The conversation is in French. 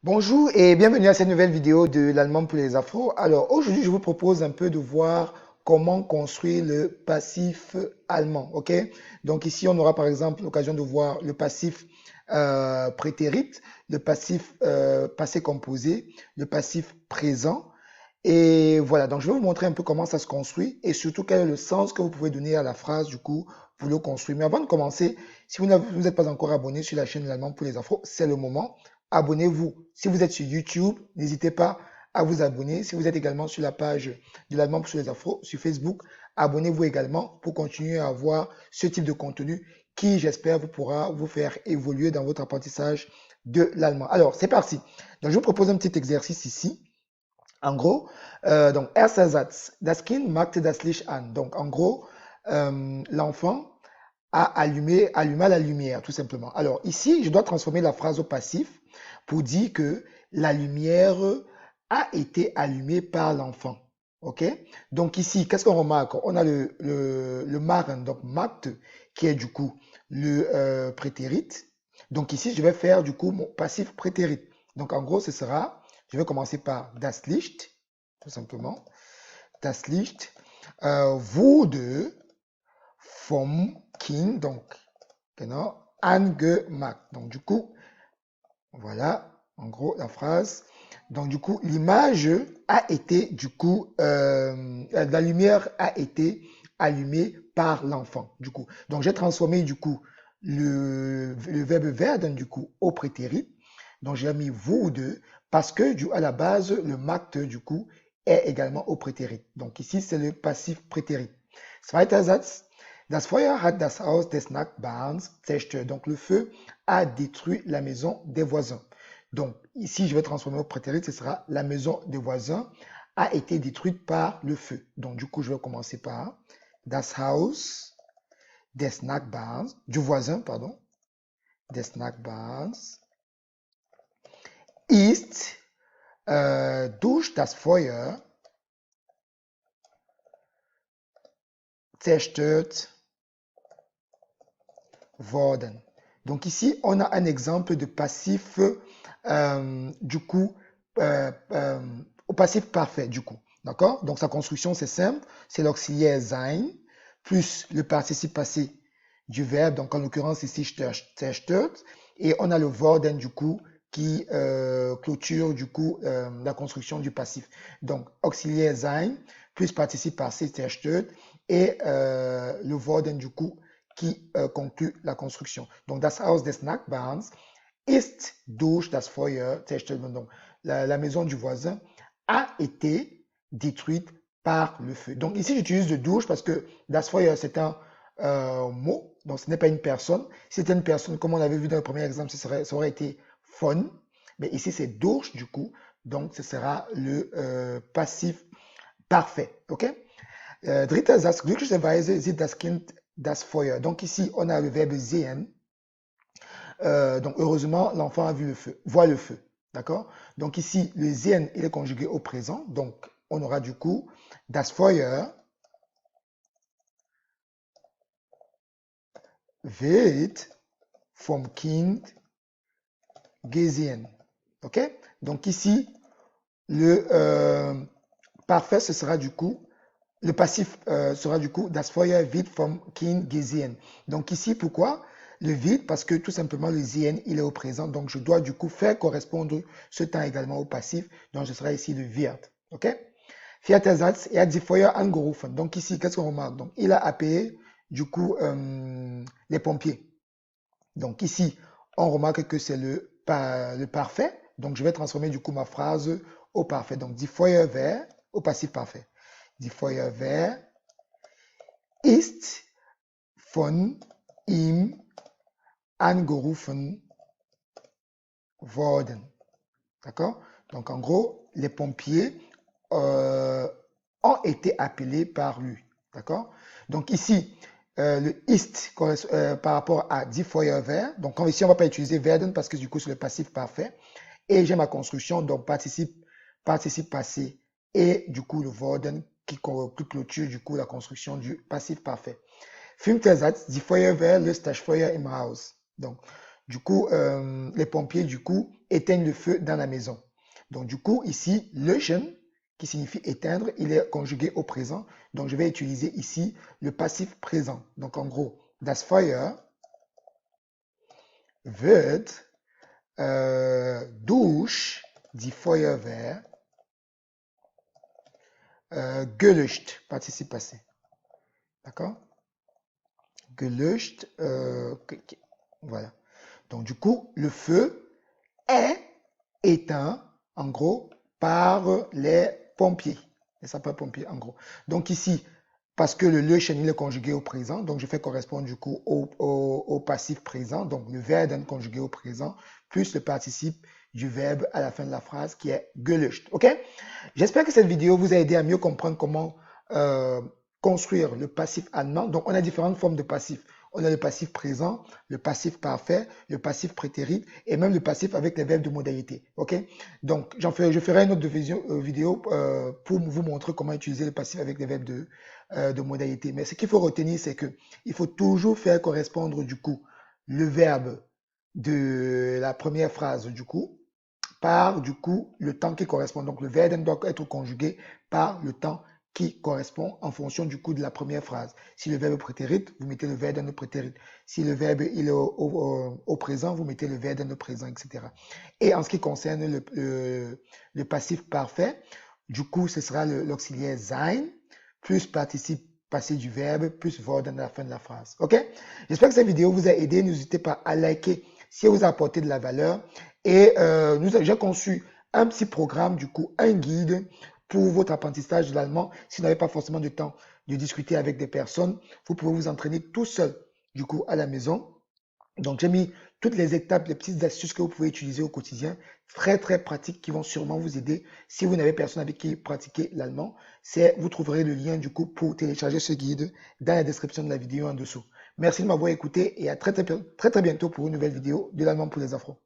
Bonjour et bienvenue à cette nouvelle vidéo de l'allemand pour les afros. Alors aujourd'hui, je vous propose un peu de voir comment construire le passif allemand. Ok? Donc ici, on aura par exemple l'occasion de voir le passif prétérit, le passif passé composé, le passif présent. Et voilà, donc je vais vous montrer un peu comment ça se construit et surtout quel est le sens que vous pouvez donner à la phrase du coup pour le construire. Mais avant de commencer, si vous n'êtes pas encore abonné sur la chaîne de l'allemand pour les afros, c'est le moment. Abonnez-vous. Si vous êtes sur YouTube, n'hésitez pas à vous abonner. Si vous êtes également sur la page de l'allemand pour les afros sur Facebook, abonnez-vous également pour continuer à avoir ce type de contenu qui, j'espère, vous pourra vous faire évoluer dans votre apprentissage de l'allemand. Alors, c'est parti. Donc, je vous propose un petit exercice ici. En gros, donc, erster Satz, das Kind machte das Licht an. Donc, en gros, l'enfant a alluma la lumière, tout simplement. Alors, ici, je dois transformer la phrase au passif pour dire que la lumière a été allumée par l'enfant. OK? Donc, ici, qu'est-ce qu'on remarque? On a le machen, donc macht, qui est du coup le prétérit. Donc, ici, je vais faire du coup mon passif prétérit. Donc, en gros, ce sera, je vais commencer par das Licht, tout simplement. Das Licht wurde vom Kind, donc, genau, angemacht. Donc, du coup, voilà, en gros, la phrase. Donc, du coup, l'image a été, du coup, la lumière a été allumée par l'enfant, du coup. Donc, j'ai transformé, du coup, le verbe werden, du coup, au prétérit. Donc, j'ai mis wurde parce que, à la base, le macht, du coup, est également au prétérit. Donc, ici, c'est le passif prétérit. Zweiter Satz. Das Feuer hat das Haus des Nachbarns zerstört. Donc, le feu a détruit la maison des voisins. Donc, ici, je vais transformer au prétérit, ce sera la maison des voisins a été détruite par le feu. Donc, du coup, je vais commencer par das Haus des Nachbarns, du voisin, pardon, des Nachbarns ist durch das Feuer zerstört worden. Donc ici, on a un exemple de passif du coup au passif parfait du coup. D'accord? Donc sa construction c'est simple, c'est l'auxiliaire sein plus le participe passé du verbe, donc en l'occurrence ici zerstört, et on a le worden du coup qui clôture du coup la construction du passif. Donc auxiliaire sein plus participe passé zerstört et le worden du coup qui conclut la construction. Donc, das Haus des Nachbarns ist durch das Feuer zerstört. Donc, la maison du voisin a été détruite par le feu. Donc, ici, j'utilise le durch parce que das Feuer, c'est un mot, donc ce n'est pas une personne. Si c'était une personne, comme on l'avait vu dans le premier exemple, ça aurait été von. Mais ici, c'est durch, du coup. Donc, ce sera le passif parfait. OK? Dritter Satz, glücklicherweise sieht das Kind das Feuer. Donc ici, on a le verbe sehen. Donc heureusement, l'enfant a vu le feu, voit le feu. D'accord? Donc ici, le sehen, il est conjugué au présent. Donc on aura du coup das Feuer wird vom Kind gesehen. OK? Donc ici, le parfait, ce sera du coup le passif sera du coup das Feuer wird vom Kind gesehen. Donc ici, pourquoi le wird? Parce que tout simplement le sehen, il est au présent. Donc je dois du coup faire correspondre ce temps également au passif. Donc ce sera ici le wird. OK? Vierter Satz, er hat die Feuer angerufen. Donc ici, qu'est-ce qu'on remarque? Donc il a appelé du coup les pompiers. Donc ici, on remarque que c'est le parfait. Donc je vais transformer du coup ma phrase au parfait. Donc die Feuerwehr au passif parfait. Die Feuerwehr ist von ihm angerufen worden. D'accord? Donc en gros, les pompiers euh, ont été appelés par lui. D'accord? Donc ici, le ist par rapport à die Feuerwehr. Donc ici, on ne va pas utiliser werden parce que du coup, c'est le passif parfait. Et j'ai ma construction, donc participe passé et du coup le worden qui clôture du coup la construction du passif parfait. Fünfter Satz, die Feuerwehr löst das Feuer im Haus. Donc, du coup, les pompiers, du coup, éteignent le feu dans la maison. Donc, du coup, ici, löschen, qui signifie éteindre, il est conjugué au présent. Donc, je vais utiliser ici le passif présent. Donc, en gros, das Feuer wird durch die Feuerwehr gelöscht, participe passé. D'accord? Gelöscht, voilà. Donc, du coup, le feu est éteint, en gros, par les pompiers, les sapeurs-pompiers, en gros. Donc, ici, parce que le löschen, il est conjugué au présent, donc je fais correspondre du coup au passif présent, donc le verbe conjugué au présent, plus le participe du verbe à la fin de la phrase qui est gelöscht. Ok? J'espère que cette vidéo vous a aidé à mieux comprendre comment construire le passif allemand. Donc, on a différentes formes de passif. On a le passif présent, le passif parfait, le passif prétérit et même le passif avec les verbes de modalité. Ok? Donc, je ferai une autre vidéo pour vous montrer comment utiliser le passif avec les verbes de modalité. Mais ce qu'il faut retenir, c'est que il faut toujours faire correspondre du coup le verbe de la première phrase du coup par du coup le temps qui correspond. Donc le verbe doit être conjugué par le temps qui correspond en fonction du coup de la première phrase. Si le verbe prétérite, vous mettez le verbe dans le prétérite. Si le verbe il est au présent, vous mettez le verbe dans le présent, etc. Et en ce qui concerne le passif parfait, du coup, ce sera l'auxiliaire sein, plus participe passé du verbe, plus worden à la fin de la phrase. OK? J'espère que cette vidéo vous a aidé. N'hésitez pas à liker si elle vous a apporté de la valeur. Et j'ai conçu un petit programme, du coup, un guide pour votre apprentissage de l'allemand. Si vous n'avez pas forcément de temps de discuter avec des personnes, vous pouvez vous entraîner tout seul, du coup, à la maison. Donc, j'ai mis toutes les étapes, les petites astuces que vous pouvez utiliser au quotidien, très, très pratiques qui vont sûrement vous aider. Si vous n'avez personne avec qui pratiquer l'allemand, vous trouverez le lien, du coup, pour télécharger ce guide dans la description de la vidéo en dessous. Merci de m'avoir écouté et à très, très bientôt pour une nouvelle vidéo de l'allemand pour les Afros.